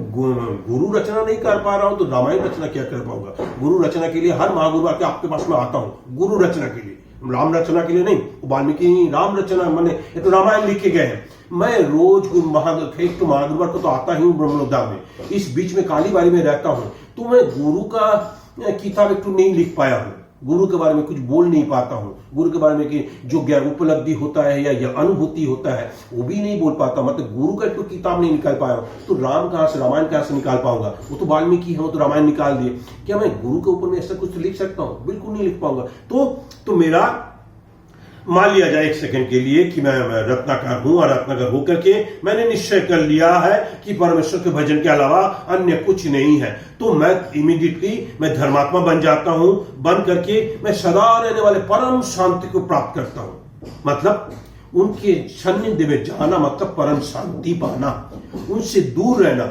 Speaker 1: गुरु रचना नहीं कर पा रहा हूं तो रामायण रचना क्या कर पाऊंगा। गुरु रचना के लिए हर महागुरु आके आपके पास में आता हूं, गुरु रचना के लिए, राम रचना के लिए नहीं। वाल्मीकि राम रचना मैंने ये तो रामायण लिख के गए हैं। मैं रोज एक तो महागुरुवार को तो आता ही हूं ब्रह्मलोकधाम में, इस बीच में कालीबाड़ी में रहता हूं, तो मैं गुरु का किताब एक तो नहीं लिख पाया हूं। गुरु के बारे में कुछ बोल नहीं पाता हूं, गुरु के बारे में कि जो ज्ञान उपलब्धि होता है या अनुभूति होता है वो भी नहीं बोल पाता। मतलब गुरु का कोई किताब नहीं निकाल पाया तो राम कहां से, रामायण कहां से निकाल पाऊंगा? वो तो वाल्मीकि है, वो तो रामायण निकाल दिए। क्या मैं गुरु के ऊपर में ऐसा कुछ लिख सकता हूं? बिल्कुल नहीं लिख पाऊंगा। तो मेरा मान लिया जाए एक सेकंड के लिए कि मैं रत्नाकर हूं, और रत्नाकर होकर के मैंने निश्चय कर लिया है कि परमेश्वर के भजन के अलावा अन्य कुछ नहीं है, तो मैं इमीडिएटली मैं धर्मात्मा बन जाता हूं। बन करके मैं सदा रहने वाले परम शांति को प्राप्त करता हूं। मतलब उनके सानिध्य में जाना मतलब परम शांति पाना, उनसे दूर रहना।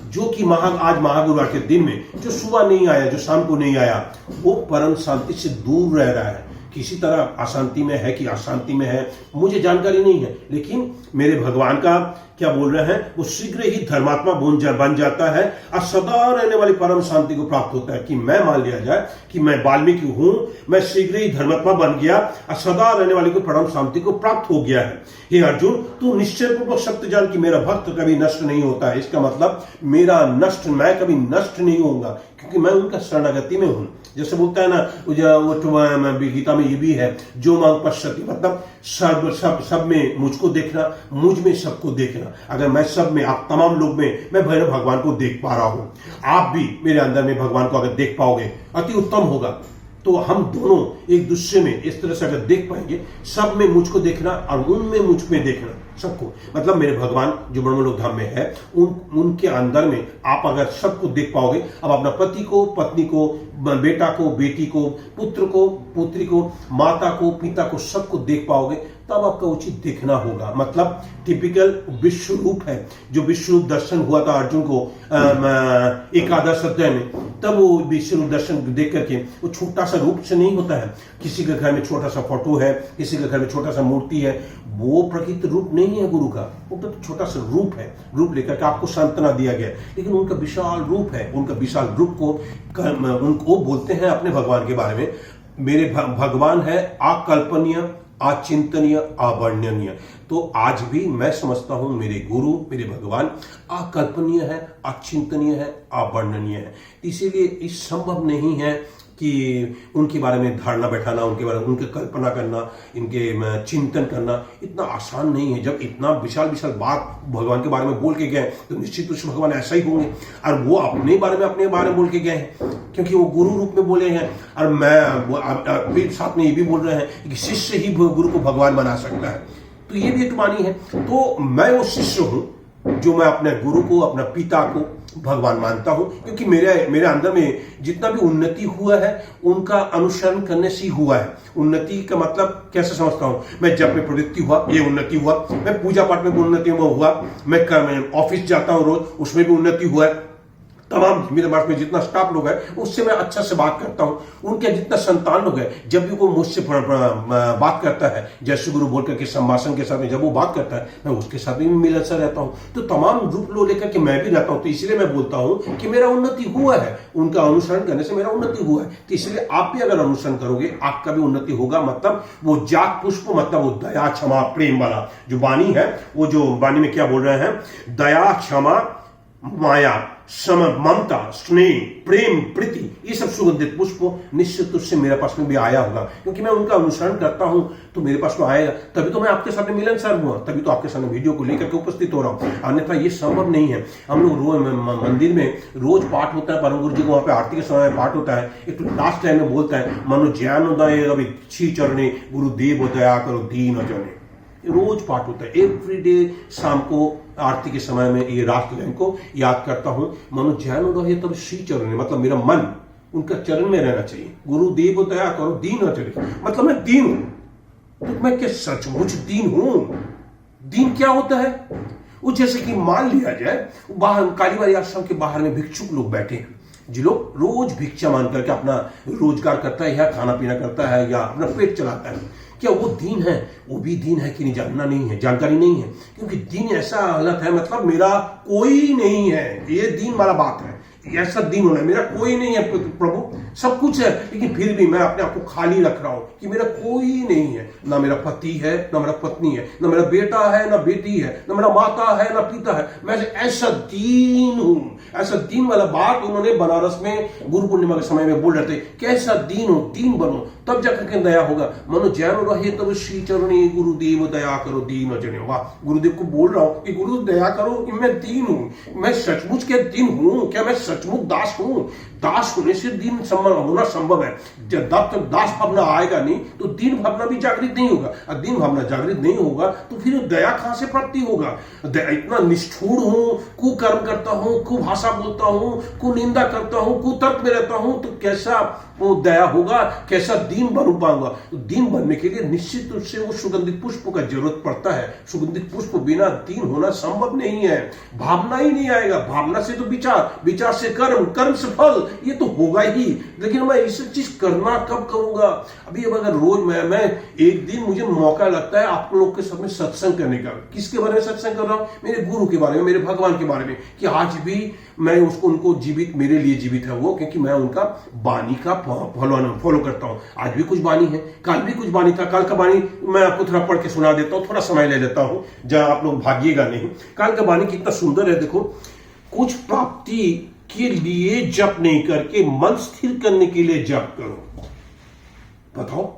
Speaker 1: जो कि आज महागुरुवार के दिन में जो सुबह नहीं आया, जो शाम को नहीं आया, वो परम शांति से दूर रह रहा है। किसी तरह अशांति में है कि अशांति में है मुझे जानकारी नहीं है, लेकिन मेरे भगवान का क्या बोल रहे हैं, वो शीघ्र ही धर्मात्मा बन जाता है और सदा रहने वाली परम शांति को प्राप्त होता है। कि मैं मान लिया जाए कि मैं वाल्मीकि हूं, मैं शीघ्र ही धर्मात्मा बन गया और सदा रहने वाली को परम शांति को प्राप्त हो गया है। हे अर्जुन, तू निश्चय पूर्वक सत्य जान कि मेरा भक्त कभी नष्ट नहीं होता है। इसका मतलब मैं कभी नष्ट नहीं होऊंगा, क्योंकि मैं उनका शरणागति में हूं। जैसे बोलता है ना गीता में ये भी है, जो मांग पश्यति, मतलब सब में मुझको देखना, मुझ में सबको देखना। अगर मैं सब में, आप तमाम लोग में मैं भगवान को देख पा रहा हूं, आप भी मेरे अंदर में भगवान को अगर देख पाओगे अति उत्तम होगा। तो हम दोनों एक दूसरे में इस तरह से अगर देख पाएंगे, सब में मुझको देखना और उनमें मुझ में देखना, सबको, मतलब मेरे भगवान जो ब्रह्मलोक धाम में है उनके अंदर में आप अगर सबको देख पाओगे, अब अपना पति को, पत्नी को, बेटा को, बेटी को, पुत्र को, पुत्री को, माता को, पिता को, सबको देख पाओगे, तब आपका उचित देखना होगा। मतलब टिपिकल विश्व रूप है, जो विश्व रूप दर्शन हुआ था अर्जुन को एकादश अध्याय में, तब वो विश्व रूप दर्शन देख करके वो छोटा सा रूप से नहीं होता है। किसी के घर में छोटा सा फोटो है, किसी के घर में छोटा सा मूर्ति है, वो प्रकृति रूप नहीं है गुरु का, वो तो छोटा सा रूप है। रूप लेकर के आपको सांत्वना दिया गया, लेकिन उनका विशाल रूप है। उनका विशाल रूप को उनको बोलते हैं अपने भगवान के बारे में, मेरे भगवान है अकल्पनीय, अचिंतनीय, अवर्णनीय। तो आज भी मैं समझता हूं मेरे गुरु, मेरे भगवान अकल्पनीय है, अचिंतनीय है, अवर्णनीय है। इसीलिए इस संभव नहीं है कि उनके बारे में धारणा बैठाना, उनके बारे में उनकी कल्पना करना, इनके चिंतन करना इतना आसान नहीं है। जब इतना विशाल विशाल बात भगवान के बारे में बोल के गए तो निश्चित रूप से भगवान ऐसा ही होंगे, और वो अपने बारे में बोल के गए हैं, क्योंकि वो गुरु रूप में बोले हैं। और मैं फिर साथ में ये भी बोल रहे हैं कि शिष्य ही गुरु को भगवान बना सकता है, तो ये भी एक वाणी है। तो मैं वो शिष्य हूं जो मैं अपने गुरु को, अपना पिता को भगवान मानता हूं, क्योंकि मेरे अंदर में जितना भी उन्नति हुआ है उनका अनुसरण करने से ही हुआ है। उन्नति का मतलब कैसे समझता हूं, मैं जब में प्रवृत्ति हुआ ये उन्नति हुआ, मैं पूजा पाठ में भी उन्नति हुआ, मैं ऑफिस जाता हूं रोज, उसमें भी उन्नति हुआ है। तमाम मेरे पास में जितना स्टाफ लोग है उससे मैं अच्छा से बात करता हूं। उनके जितना संतान लोग है, जब भी कोई मुझसे बात करता है, जैसे गुरु बोल करके संभाषण के साथ में जब वो बात करता है, मैं उसके साथ भी मिलन सा रहता हूं। तो तमाम रूप लो लेकर के मैं भी रहता हूं। तो इसलिए मैं बोलता हूं कि मेरा उन्नति हुआ है, उनका अनुसरण करने से मेरा उन्नति हुआ है। तो इसलिए आप भी अगर अनुसरण करोगे आपका भी उन्नति होगा। मतलब वो जात पुष्प, मतलब वो दया, क्षमा, प्रेम वाला जो वाणी है, वो जो वाणी में क्या बोल रहे हैं, दया, क्षमा, माया, ममता, स्नेह, प्रेम, प्रीति, ये सब सुगंधित पुष्प निश्चित रूप से मेरे पास में भी आया होगा, क्योंकि मैं उनका अनुसरण करता हूं। तो मेरे पास में आएगा, तभी तो मैं आपके सामने मिलनसार हुआ, तभी तो आपके सामने वीडियो को लेकर के उपस्थित हो रहा हूं। अन्यथा ये संभव नहीं है। हम लोग रोज मंदिर में रोज पाठ होता है, परम गुरु जी को वहां पे आरती के समय पाठ होता है। एक लास्ट टाइम में बोलता है, मनो ज्ञानोदय छी चरणे गुरुदेव दया करो दीन जने। रोज पाठ होता है, एवरीडे शाम को आरती के समय में ये राष्ट्र लाइन को याद करता हूं। मनो ज्ञानोदय तब श्री चरण, मतलब मेरा मन उनका चरण में रहना चाहिए। गुरुदेव दया करो दीन चले, मतलब मैं दीन हूं। तो मैं क्या सचमुच दीन हूं? दीन क्या होता है? वो जैसे कि मान लिया जाए बाहर कालीबाड़ी आश्रम के बाहर में भिक्षुक लोग बैठे हैं, जो लोग रोज भिक्षा मान करके अपना रोजगार करता है, या खाना पीना करता है, या अपना पेट चलाता है। क्या वो दीन है? वो भी दीन है कि नहीं जानना नहीं है, जानकारी नहीं है, क्योंकि दीन ऐसा हालत है, मतलब मेरा कोई नहीं है, ये दीन वाला बात है। ऐसा दीन होना है, मेरा कोई नहीं है प्रभु, सब कुछ है, लेकिन फिर भी मैं अपने आप को खाली रख रहा हूं कि मेरा कोई नहीं है, ना मेरा पति है, ना मेरा पत्नी है, ना मेरा बेटा है, ना बेटी है, ना मेरा माता है, ना पिता है, मैं ऐसा दीन हूं। ऐसा दीन वाला बात उन्होंने बनारस में गुरु पूर्णिमा के समय में बोल रहे थे, कैसा दीन हो, दीन बनो, तब जाकर के दया होगा। मनो जैन रहे तब श्री चरणी गुरुदेव दया करो दीन जने। वाह, गुरुदेव को बोल रहा हूं कि गुरु दया करो कि मैं दीन हूं, मैं सचमुच के दीन हूं, क्या मैं सचमुच दास हूं? दास होने से दीन होना संभव है। जब तक दास भावना आएगा नहीं तो दीन भावना भी जागृत नहीं होगा, और दीन भावना जागृत नहीं होगा तो फिर दया कहां से प्राप्ति होगा? इतना निष्ठुर हूं, कुकर्म करता हूं, कुभाषा बोलता हूं, कुनिंदा करता हूं, कुतर्क में रहता हूं, तो कैसा वो दया होगा, कैसा दीन बन पाऊंगा? तो दीन बनने के लिए निश्चित रूप से वो सुगंधित पुष्प का जरूरत पड़ता है। सुगंधित पुष्प बिना दीन होना संभव नहीं है। भावना ही नहीं आएगा, भावना से तो विचार, विचार से कर्म, कर्म से फल, ये तो होगा ही। लेकिन मैं ये सब चीज करना कब करूंगा? अभी अब अगर रोज मैं एक दिन मुझे मौका लगता है आप लोग के साथ में सत्संग करने का। किसके बारे में सत्संग कर रहा हूं? मेरे गुरु के बारे में, मेरे भगवान के बारे में, कि आज भी मैं उनको जीवित, मेरे लिए जीवित है वो, क्योंकि मैं उनका बानी का फॉलो करता हूं। आज भी कुछ बानी है, कल भी कुछ बानी था। कल का बानी मैं आपको थोड़ा पढ़ के सुना देता हूं, थोड़ा समय ले लेता हूं, जहां आप लोग भागिएगा नहीं। कल का बानी कितना सुंदर है, देखो। कुछ प्राप्ति के लिए जप नहीं करके मन स्थिर करने के लिए जप करो। बताओ,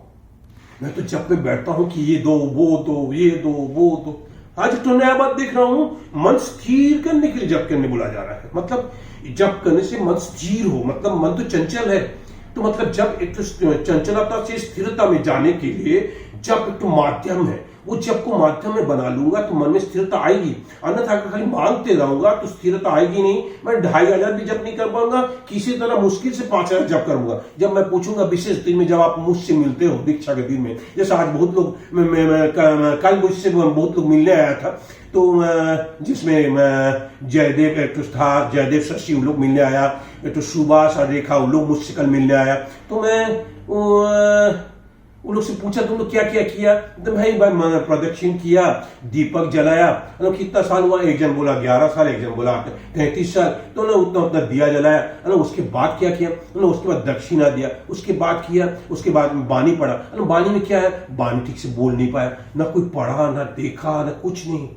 Speaker 1: मैं तो जप में बैठता हूं कि ये दो, वो दो, ये दो, वो दो। आज तो नया बात देख रहा हूं, मन स्थिर करने के लिए जप करने बोला जा रहा है। मतलब जप करने से मन स्थिर हो, मतलब मन तो चंचल है, तो मतलब जब एक तो चंचलता से स्थिरता में जाने के लिए जप एक तो माध्यम है। वो जप को माध्यम में बना लूंगा तो मन में स्थिरता आएगी, अन्यथा अगर खाली मांगते रहूंगा तो स्थिरता आएगी नहीं। मैं 2500 भी जप नहीं कर पाऊंगा, किसी तरह मुश्किल से 5000 जप करूंगा। जब मैं पूछूंगा विशेष दिन में, जब आप मुझसे मिलते हो दीक्षा के दिन में, जैसे आज बहुत लोग, कल मुझसे बहुत लोग मिलने आया था, तो जिसमें जयदेव एक तो था, जयदेव शशि उन लोग मिलने आया, एक तो सुभाष और रेखा उन लोग मुझसे कल मिलने आया। तो मैं उन लोग से पूछा तुम लोग क्या क्या किया? तो भाई प्रदक्षिण किया, दीपक जलाया। कितना साल हुआ? एक जन बोला 11 साल, एक जन बोला 33 साल। तो ना उतना उतना दिया जलाया। उसके बाद क्या किया? उसके बाद दक्षिणा दिया, उसके बाद किया, उसके बाद बानी पढ़ा। बानी में क्या है? बानी ठीक से बोल नहीं पाया, ना कोई पढ़ा, ना देखा, ना कुछ नहीं,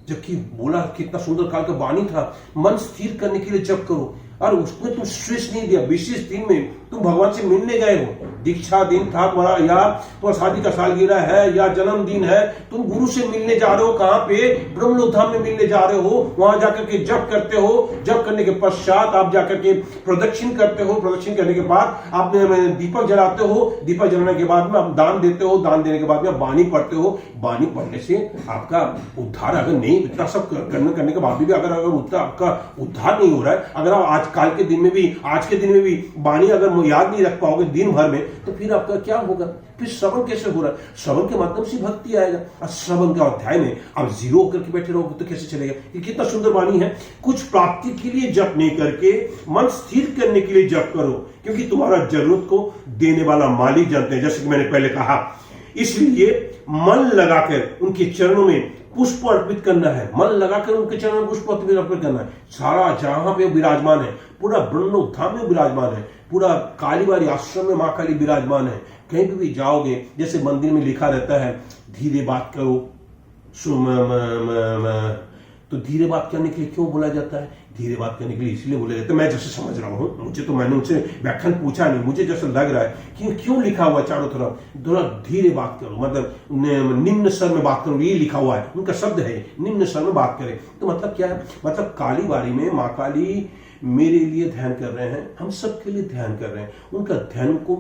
Speaker 1: जबकि बोला कितना सुंदर काल का बानी था। मन स्थिर करने के लिए जप करो, और उसमें तुम स्ट्रेस नहीं दिया। विशेष दिन में तुम भगवान से मिलने गए हो, दीक्षा दिन था तुम्हारा, या तुम्हारा शादी का सालगिरह है, या जन्मदिन है, तुम गुरु से मिलने जा रहे हो। कहां पे? ब्रह्मलोक धाम में मिलने जा रहे हो। वहां जाकर के जप करते हो, जप करने के पश्चात आप जाकर के प्रदक्षिण करते हो, प्रदक्षिण करने के बाद आप दीपक जलाते हो, दीपक जलाने के बाद में आप दान देते हो, दान देने के बाद में आप बानी पढ़ते हो। बानी पढ़ने से आपका उद्धार, अगर नहीं इतना सब करने के बाद भी अगर आपका उद्धार नहीं हो रहा है, अगर आप आज काल के दिन में भी, आज के दिन में भी बानी अगर याद नहीं रख पाओगे दिन भर में, तो फिर आपका क्या होगा? फिर श्रवण कैसे हो रहा है? श्रवण के माध्यम से भक्ति आएगा। और श्रवण का अध्याय में आप जीरो होकर के बैठे रहोगे तो कैसे चलेगा? ये कितना सुंदर वाणी है। कुछ प्राप्ति के लिए जप नहीं करके मन स्थिर करने के लिए जप करो, क्योंकि तुम्हारा जरूरत को देने वाला मालिक जानते हैं, जैसे कि मैंने पहले कहा। इसलिए मन लगाकर उनके चरणों में पुष्प अर्पित करना है। मन लगाकर उनके चरणों में पुष्प अर्पित करना है। सारा जहां पे विराजमान है, पूरा ब्रह्मलोक धाम में विराजमान है, पूरा कालीबाड़ी आश्रम में मां काली विराजमान है। कहीं भी जाओगे, जैसे मंदिर में लिखा रहता है धीरे बात करो, तो धीरे बात करने के लिए क्यों बोला जाता है? धीरे बात करने के लिए इसलिए बोला जाता है, मैं जैसे समझ रहा हूं, मुझे तो, मैंने उनसे व्याख्यान पूछा नहीं, मुझे जैसा लग रहा है कि क्यों लिखा हुआ चारों तरफ थोड़ा धीरे बात करो, मतलब निम्न स्वर में बात करो, ये लिखा हुआ है, उनका शब्द है निम्न स्वर में बात करें। तो मतलब क्या है? मतलब कालीबाड़ी में माँ काली मेरे लिए ध्यान कर रहे हैं, हम सबके लिए ध्यान कर रहे हैं। उनका ध्यान को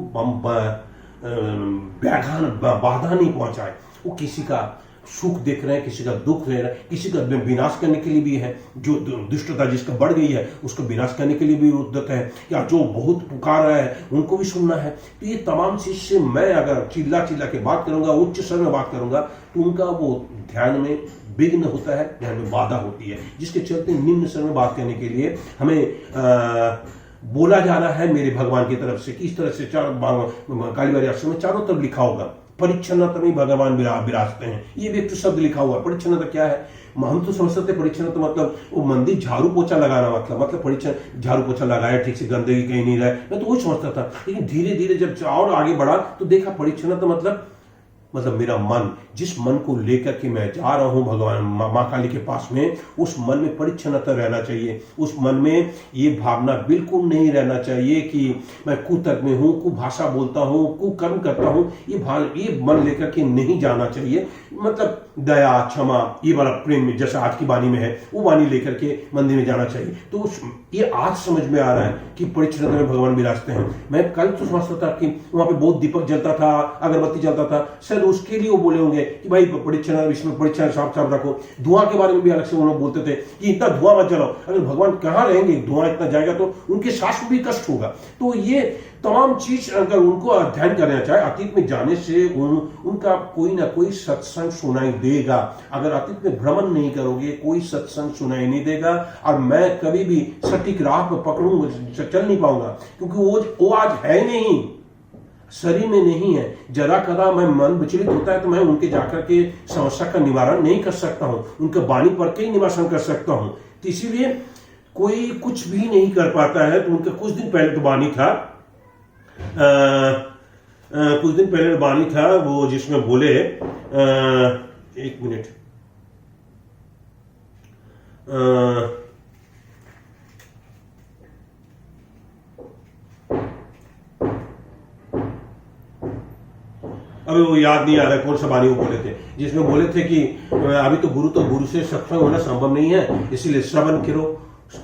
Speaker 1: बाधा नहीं पहुंचाए। वो किसी का सुख देख रहे हैं, किसी का दुख रह रहा है, किसी का विनाश करने के लिए भी है। जो दुष्टता जिसका बढ़ गई है उसको विनाश करने के लिए भी उद्यत है, या जो बहुत पुकार रहा है उनको भी सुनना है। तो ये तमाम चीज से मैं अगर चिल्ला चिल्ला के बात करूंगा, उच्च स्वर में बात करूंगा, तो उनका वो ध्यान में विघ्न होता है, ध्यान में बाधा होती है, जिसके चलते निम्न स्वर में बात करने के लिए हमें बोला जा रहा है मेरे भगवान की तरफ से कि इस तरह से कालीबारी आश्रम में चारों तरफ लिखा होगा परिच्छन्नता में भगवान विराजते हैं। ये भी एक तो शब्द लिखा हुआ। परिच्छन्नता क्या है? हम तो समझ सकते परिच्छन्नता मतलब वो मंदिर झाड़ू पोछा लगाना, मतलब परिच्छन झाड़ू पोछा लगाया ठीक से, गंदगी कहीं नहीं रहे, मैं तो वही समझता था। लेकिन धीरे धीरे जब और आगे बढ़ा तो देखा परिच्छन्नता मतलब मेरा मन, जिस मन को लेकर के मैं जा रहा हूं भगवान माँ काली के पास में, उस मन में परिच्छन्नता रहना चाहिए। उस मन में ये भावना बिल्कुल नहीं रहना चाहिए कि मैं कुतर्क में हूं, कुभाषा बोलता हूं, कुकर्म करता हूं। ये मन लेकर के नहीं जाना चाहिए। मतलब दया, क्षमा, ये वाला प्रेम जैसा आज की वाणी में है, वो वाणी लेकर के मंदिर में जाना चाहिए। तो ये आज समझ में आ रहा है कि परिच्छन्नता में भगवान विराजते हैं। मैं कल तो समझता था कि वहां पे बहुत दीपक जलता था, अगरबत्ती जलता था, शायद उसके लिए वो बोले होंगे कि भाई परिच्छन्नता, इसमें परिच्छन्नता साफ साफ रखो। धुआं के बारे में भी अलग से वो लोग बोलते थे कि इतना धुआं मत जलाओ, अगर भगवान कहाँ रहेंगे, धुआं इतना जाएगा तो उनके सांस में भी कष्ट होगा। तो ये तमाम चीज अगर उनको अध्ययन करना चाहे, अतीत में जाने से उनका कोई ना कोई सत्संग सुनाई देगा। अगर अतीत में भ्रमण नहीं करोगे, कोई सत्संग सुनाई नहीं देगा। और मैं कभी भी सटीक राह पर पकड़ूंगा, चल नहीं पाऊंगा, क्योंकि वो आज है नहीं, शरीर में नहीं है। जरा कदा मैं मन विचलित होता है तो मैं उनके जाकर के समस्या का निवारण नहीं कर सकता हूं, उनके वाणी पर के ही निवारण कर सकता हूं। तो इसीलिए कोई कुछ भी नहीं कर पाता है। तो उनका कुछ दिन पहले तो वाणी था, कुछ दिन पहले वाणी था वो, जिसमें बोले एक मिनट, अभी वो याद नहीं आ रहा है कौन सा वाणी वो बोले थे, जिसमें बोले थे कि अभी तो गुरु से सत्संग होना संभव नहीं है, इसीलिए श्रवण करो,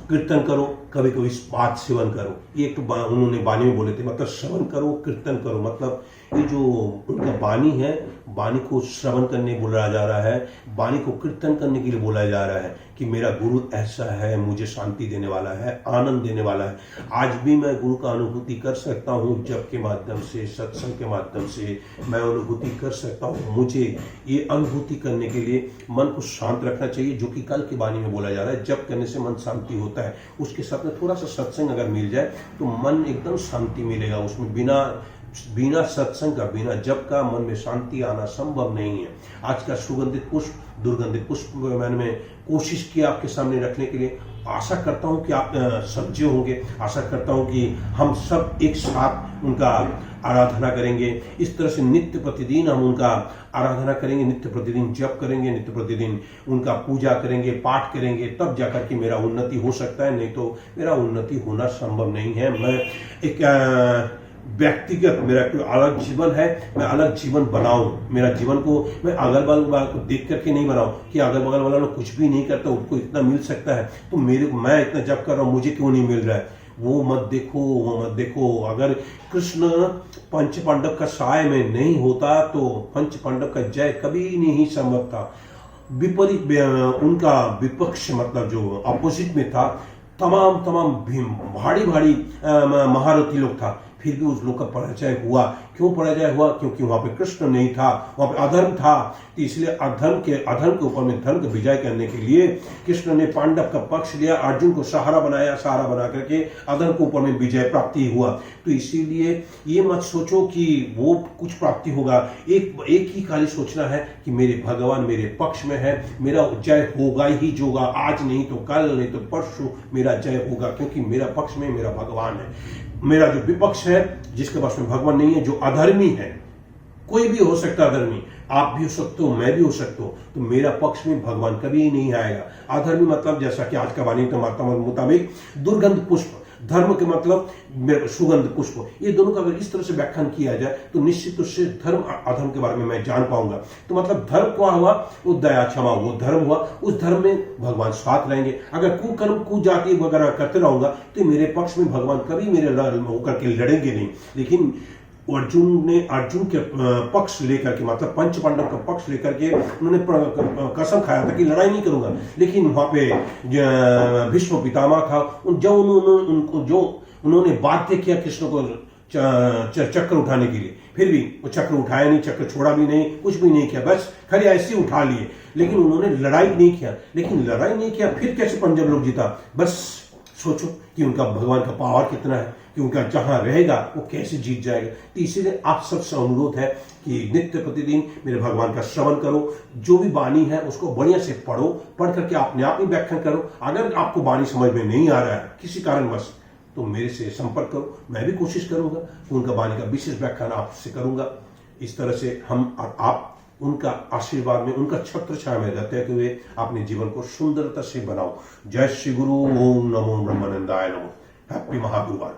Speaker 1: कीर्तन करो, कभी कभी बात सेवन करो। ये एक तो उन्होंने वाणी में बोले थे। मतलब श्रवण करो, कीर्तन करो, मतलब ये जो उनका वाणी है, वाणी को श्रवण करने बोला जा रहा है, वाणी को कीर्तन करने के लिए बोला जा रहा है कि मेरा गुरु ऐसा है, मुझे शांति देने वाला है, आनंद देने वाला है। आज भी मैं गुरु का अनुभूति कर सकता हूँ, जप के माध्यम से, सत्संग के माध्यम से मैं अनुभूति कर सकता हूँ। मुझे ये अनुभूति करने के लिए मन को शांत रखना चाहिए, जो कि कल की वाणी में बोला जा रहा है। जप करने से मन शांति होता है, उसके साथ में थोड़ा सा सत्संग अगर मिल जाए तो मन एकदम शांति मिलेगा। उसमें बिना सत्संग का, बिना जप का मन में शांति आना संभव नहीं है। आज का सुगंधित पुष्प, दुर्गंधित पुष्प मैंने कोशिश की आपके सामने रखने के लिए। आशा करता हूं कि आप समझे होंगे। आशा करता हूं कि हम सब एक साथ उनका आराधना करेंगे। इस तरह से नित्य प्रतिदिन हम उनका आराधना करेंगे, नित्य प्रतिदिन जप करेंगे, नित्य प्रतिदिन उनका पूजा करेंगे, पाठ करेंगे, तब जाकर के मेरा उन्नति हो सकता है, नहीं तो मेरा उन्नति होना संभव नहीं है। मैं एक व्यक्तिगत, मेरा कोई अलग जीवन है, मैं अलग जीवन बनाऊं। मेरा जीवन को मैं अगल बगल को देख करके नहीं बनाऊं कि अगल बगल वाला लोग कुछ भी नहीं करता, उनको इतना मिल सकता है तो मैं इतना जप कर रहा हूं, मुझे क्यों नहीं मिल रहा है। वो मत देखो, वो मत देखो। अगर कृष्ण पंच पांडव का साय में नहीं होता तो पंच पांडव का जय कभी नहीं संभव था। विपरीत उनका विपक्ष, मतलब जो अपोजिट में था, तमाम भारी महारथी लोग था, फिर भी उस लोग का पराजय हुआ। क्यों पराजय हुआ? क्योंकि वहां पे कृष्ण नहीं था, वहां पे अधर्म था। तो इसलिए अधर्म के ऊपर में धर्म का विजय करने के लिए कृष्ण ने पांडव का पक्ष लिया, अर्जुन को सहारा बनाया, सहारा बना करके अधर्म के ऊपर में विजय प्राप्ति हुआ। तो इसीलिए ये मत सोचो कि वो कुछ प्राप्ति होगा। एक ही खाली सोचना है कि मेरे भगवान मेरे पक्ष में है, मेरा जय होगा ही होगा। आज नहीं तो कल, नहीं तो परसों मेरा जय होगा, क्योंकि मेरा पक्ष में मेरा भगवान है। मेरा जो विपक्ष है, जिसके पास में भगवान नहीं है, जो अधर्मी है, कोई भी हो सकता है अधर्मी, आप भी हो सकते हो, मैं भी हो सकता हूं, तो मेरा पक्ष में भगवान कभी नहीं आएगा। अधर्मी मतलब जैसा कि आज का वाणी के मुताबिक दुर्गंध पुष्प, धर्म के मतलब सुगंध पुष्प। ये दोनों का अगर इस तरह से व्याख्यान किया जाए तो निश्चित रूप से धर्म अधर्म के बारे में मैं जान पाऊंगा। तो मतलब धर्म क्या हुआ? वो दया क्षमा, वो धर्म हुआ। उस धर्म में भगवान साथ रहेंगे। अगर कुकर्म कुजाति वगैरह करते रहूंगा तो मेरे पक्ष में भगवान कभी मेरे होकर के लड़ेंगे नहीं। लेकिन अर्जुन के पक्ष लेकर के, मतलब पंच पांडव का पक्ष लेकर के उन्होंने कसम खाया था कि लड़ाई नहीं करूंगा। लेकिन वहां पे भीष्म पितामह था, जो उन्होंने बाध्य किया कृष्ण को चक्र उठाने के लिए, फिर भी वो चक्र उठाया नहीं, चक्र छोड़ा भी नहीं, कुछ भी नहीं किया, बस खाली ऐसे ही उठा लिए। लेकिन उन्होंने लड़ाई नहीं किया। फिर कैसे पंजाब लोग जीता? बस सोचो कि उनका भगवान का पावर कितना है, कि उनका जहां रहेगा वो कैसे जीत जाएगा। तो इसीलिए आप सबसे अनुरोध है कि नित्य प्रतिदिन मेरे भगवान का श्रवण करो, जो भी वाणी है उसको बढ़िया से पढ़ो, पढ़ करके अपने आप ही व्याख्या करो। अगर आपको वाणी समझ में नहीं आ रहा है किसी कारणवश तो मेरे से संपर्क करो, मैं भी कोशिश करूंगा उनका वाणी का विशेष व्याख्यान आपसे करूंगा। इस तरह से हम और आप उनका आशीर्वाद में, उनका छत्र छाया में रहते हुए अपने जीवन को सुंदरता से बनाओ। जय श्री गुरु। ओम नमो ब्रह्मानंदाय नमो। हैप्पी महागुरुवार।